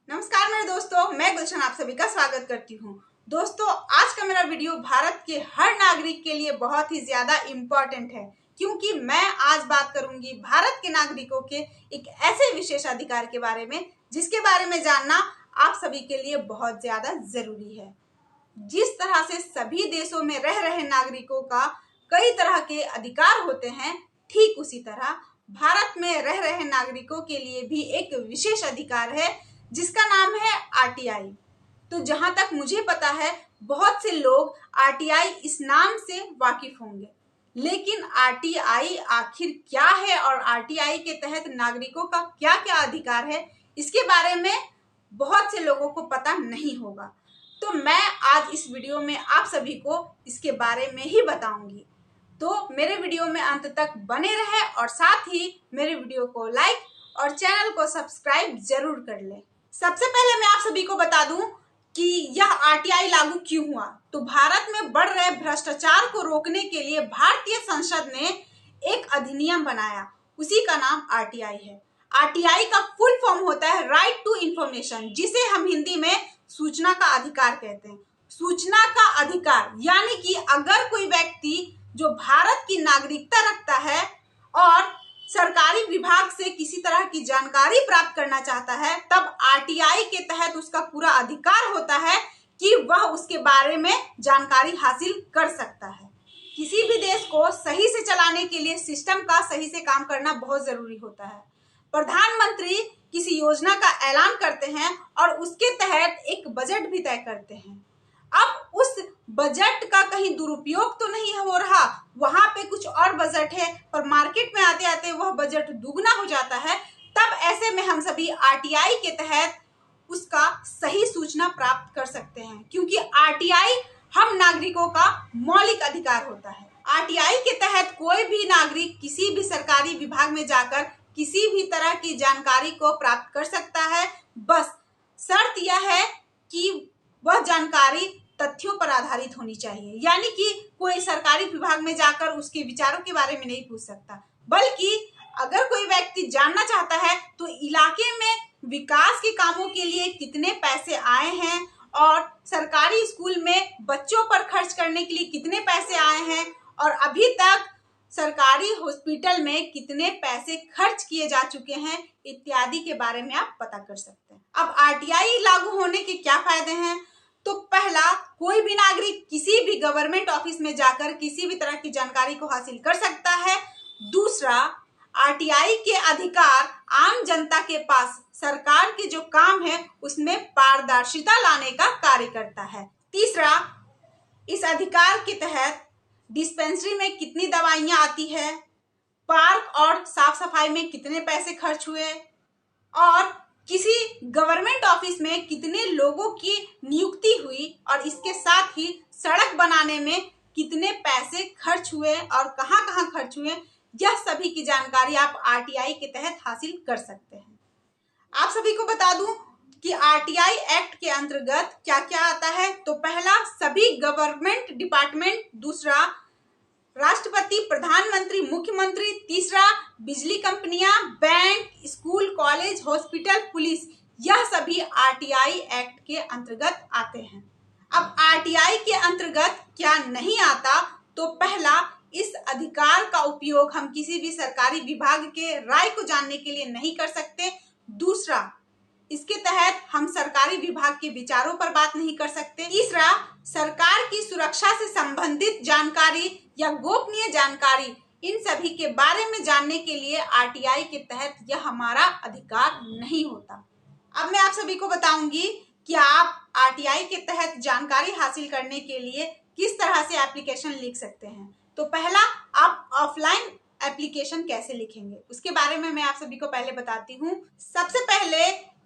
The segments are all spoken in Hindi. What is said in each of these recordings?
नमस्कार मेरे दोस्तों, मैं गुलशन आप सभी का स्वागत करती हूँ। दोस्तों, आज का मेरा वीडियो भारत के हर नागरिक के लिए बहुत ही ज्यादा इम्पोर्टेंट है, क्योंकि मैं आज बात करूंगी भारत के नागरिकों के एक ऐसे विशेष अधिकार के बारे में जिसके बारे में जानना आप सभी के लिए बहुत ज्यादा जरूरी है। जिस तरह से सभी देशों में रह रहे नागरिकों का कई तरह के अधिकार होते हैं, ठीक उसी तरह भारत में रह रहे नागरिकों के लिए भी एक विशेष अधिकार है जिसका नाम है आरटीआई। तो जहां तक मुझे पता है, बहुत से लोग आरटीआई इस नाम से वाकिफ होंगे, लेकिन आरटीआई आखिर क्या है और आरटीआई के तहत नागरिकों का क्या क्या अधिकार है, इसके बारे में बहुत से लोगों को पता नहीं होगा। तो मैं आज इस वीडियो में आप सभी को इसके बारे में ही बताऊंगी। तो मेरे वीडियो में अंत तक बने रहे और साथ ही मेरे वीडियो को लाइक और चैनल को सब्सक्राइब जरूर कर लें। सबसे पहले मैं आप सभी को बता दूं कि यह आरटीआई लागू क्यों हुआ। तो भारत में बढ़ रहे भ्रष्टाचार को रोकने के लिए भारतीय संसद ने एक अधिनियम बनाया, उसी का नाम आरटीआई है। आरटीआई का फुल फॉर्म होता है राइट टू इंफॉर्मेशन, जिसे हम हिंदी में सूचना का अधिकार कहते हैं। सूचना का अधिकार यानी कि अगर कोई व्यक्ति जो भारत की नागरिकता रखता है और सरकारी विभाग से किसी तरह की जानकारी प्राप्त करना चाहता है, तब आरटीआई के तहत उसका पूरा अधिकार होता है कि वह उसके बारे में जानकारी हासिल कर सकता है। किसी भी देश को सही से चलाने के लिए सिस्टम का सही से काम करना बहुत जरूरी होता है। प्रधानमंत्री किसी योजना का ऐलान करते हैं और उसके तहत एक बजट भी तय करते हैं। अब उस बजट का कहीं दुरुपयोग तो नहीं हो रहा, वहां पे कुछ और बजट है, पर मार्केट में आते आते वह बजट दुगना हो जाता है। तब ऐसे में हम सभी आरटीआई के तहत उसका सही सूचना प्राप्त कर सकते हैं, क्योंकि आरटीआई हम नागरिकों का मौलिक अधिकार होता है। आरटीआई के तहत कोई भी नागरिक किसी भी सरकारी विभाग में जाकर किसी भी तरह की जानकारी को प्राप्त कर सकता है। बस शर्त यह है कि वह जानकारी तथ्यों पर आधारित होनी चाहिए, यानी कि कोई सरकारी विभाग में जाकर उसके विचारों के बारे में नहीं पूछ सकता, बल्कि अगर कोई व्यक्ति जानना चाहता है तो इलाके में विकास के कामों के लिए कितने पैसे आए हैं और सरकारी स्कूल में बच्चों पर खर्च करने के लिए कितने पैसे आए हैं और अभी तक सरकारी हॉस्पिटल में कितने पैसे खर्च किए जा चुके हैं, इत्यादि के बारे में आप पता कर सकते हैं। अब आरटीआई लागू होने के क्या फायदे हैं? तो पहला, कोई भी नागरिक किसी भी गवर्नमेंट ऑफिस में जाकर किसी भी तरह की जानकारी को हासिल कर सकता है। दूसरा, आरटीआई के अधिकार आम जनता के पास सरकार के जो काम है उसमें पारदर्शिता लाने का कार्य करता है। तीसरा, इस अधिकार के तहत डिस्पेंसरी में कितनी दवाइयां आती है, पार्क और साफ सफाई में कितने पैसे खर्च हुए और किसी गवर्नमेंट ऑफिस में कितने लोगों की नियुक्ति हुई और इसके साथ ही सड़क बनाने में कितने पैसे खर्च हुए और कहां-कहां खर्च हुए, यह सभी की जानकारी आप आरटीआई के तहत हासिल कर सकते हैं। आप सभी को बता दूं कि आरटीआई एक्ट के अंतर्गत क्या क्या आता है। तो पहला, सभी गवर्नमेंट डिपार्टमेंट। दूसरा, राष्ट्रपति, प्रधानमंत्री, मुख्यमंत्री। तीसरा, बिजली कंपनियां, bank, school, college, hospital, police, यह सभी आरटीआई एक्ट के अंतर्गत आते हैं। अब आरटीआई के अंतर्गत क्या नहीं आता? तो पहला, इस अधिकार का उपयोग हम किसी भी सरकारी विभाग के राय को जानने के लिए नहीं कर सकते। दूसरा, इसके तहत हम सरकारी विभाग के विचारों पर बात नहीं कर सकते। तीसरा, सरकार की सुरक्षा से संबंधित जानकारी या गोपनीय जानकारी, इन सभी के बारे में जानने के लिए आरटीआई के तहत यह हमारा अधिकार नहीं होता। अब मैं आप सभी को बताऊंगी कि आप आरटीआई के तहत जानकारी हासिल करने के लिए किस तरह से एप्लीकेशन लिख सकते हैं। तो पहला, आप ऑफलाइन एप्लीकेशन कैसे लिखेंगे, उसके बारे में मैं आप सभी को पहले बताती हूँ। सबसे पहले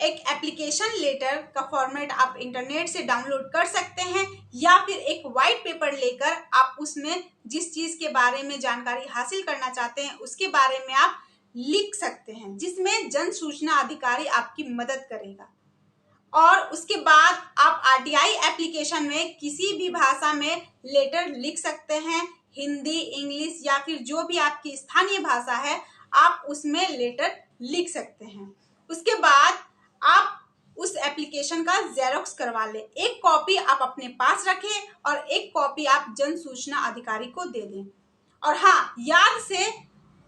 एक एप्लीकेशन लेटर का फॉर्मेट आप इंटरनेट से डाउनलोड कर सकते हैं, या फिर एक व्हाइट पेपर लेकर आप उसमें जिस चीज के बारे में जानकारी हासिल करना चाहते हैं उसके बारे में आप लिख सकते हैं, जिसमें जन सूचना अधिकारी आपकी मदद करेगा। और उसके बाद आप आरटीआई एप्लीकेशन में किसी भी भाषा में लेटर लिख सकते हैं, हिंदी, इंग्लिश या फिर जो भी आपकी स्थानीय भाषा है, आप उसमें लेटर लिख सकते हैं। उसके बाद आप उस एप्लीकेशन का जेरोक्स करवा लें। एक कॉपी आप अपने पास रखें और एक कॉपी आप जन सूचना अधिकारी को दे दें। और हाँ, याद से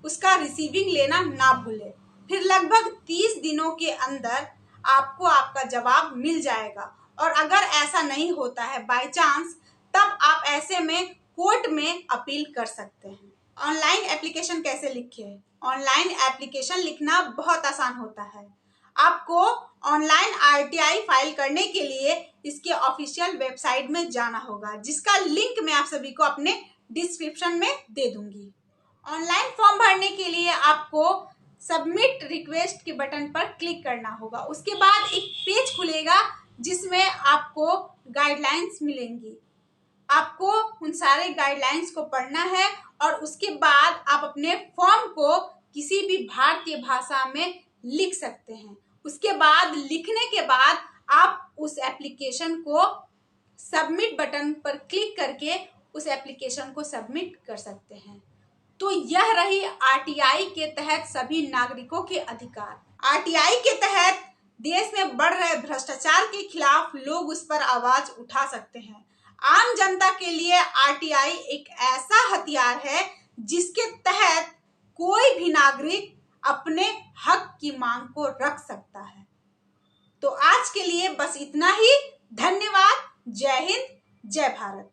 उसका रिसीविंग लेना ना भूलें। फिर लगभग 30 दिनों के अंदर आपको आपका जवाब मिल जाएगा। और अगर ऐसा नहीं होता है बाय चांस, तब आप ऐसे में कोर्ट में अपील कर सकते हैं। ऑनलाइन एप्लीकेशन कैसे लिखें? ऑनलाइन एप्लीकेशन लिखना बहुत आसान होता है। आपको ऑनलाइन आरटीआई फाइल करने के लिए इसके ऑफिशियल वेबसाइट में जाना होगा, जिसका लिंक मैं आप सभी को अपने डिस्क्रिप्शन में दे दूंगी। ऑनलाइन फॉर्म भरने के लिए आपको सबमिट रिक्वेस्ट के बटन पर क्लिक करना होगा। उसके बाद एक पेज खुलेगा जिसमें आपको गाइडलाइंस मिलेंगी। आपको उन सारे गाइडलाइंस को पढ़ना है और उसके बाद आप अपने फॉर्म को किसी भी भारतीय भाषा में लिख सकते हैं। उसके बाद लिखने के बाद आप उस एप्लीकेशन को सबमिट बटन पर क्लिक करके उस एप्लीकेशन को सबमिट कर सकते हैं। तो यह रही आरटीआई के तहत सभी नागरिकों के अधिकार। आरटीआई के तहत देश में बढ़ रहे भ्रष्टाचार के खिलाफ लोग उस पर आवाज उठा सकते हैं। आम जनता के लिए आरटीआई एक ऐसा हथियार है जिसके तहत कोई भी नागरिक अपने हक की मांग को रख सकता है। तो आज के लिए बस इतना ही। धन्यवाद। जय हिंद, जय भारत।